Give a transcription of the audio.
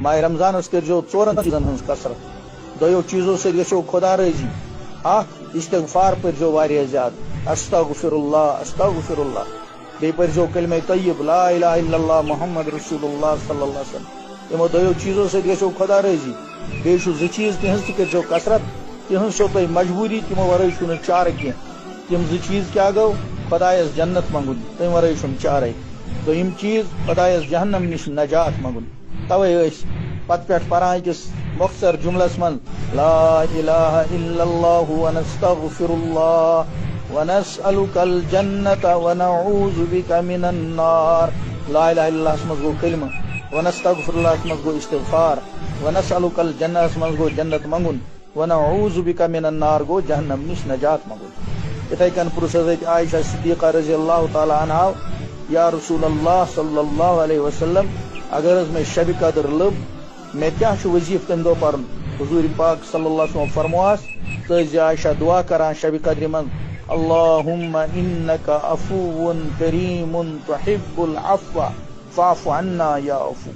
ماہ رمضان کرو ژورن چیزن ہز کثرت دو چیزوں سے گھو خدا رضی استغفار پرزو واریاہ زیادہ استغفر اللہ بی پرزو کلمہ طیب لا الہ الا اللہ محمد رسول اللہ صلی اللہ علیہ وسلم یمو دو چیزوں سے گھو خدا رضی بیچ ز چیز تہذ ترو کثرت تہذ چھو تہ مجبوری تمو ورائے چھو چارہ کی تم چیز کیا گو خدایس جنت منگن تم ورائے چھو چارہ دویم چیز خدایس جہنم نش نجات منگن توے پت پہ پران کس مختصر جملس من لا الہ الا اللہ ونستغفر اللہ ونسألک الجنت ونعوذ بک من النار لا الہ الا اللہ اسمز گو کلمہ ونستغفر اللہ اسمز گو استغفار ونسألک الجنت اسمز گو جنت منگن ونعوذ بک من النار گو جہنم نش نجات منگن اتھے کن پرس عائشہ صدیقہ رضی اللہ تعالی عنہ یا رسول اللہ صلی اللہ علیہ وسلم اگر میں شب قدر لب میں کیا وظیف تم دہ پر حضور پاک صلی اللہ علیہ وسلم فرمواس تز عائشہ دعا کران شب قدر من اللہم انک عفو کریم تحب العفو فاعف عنا یا عفو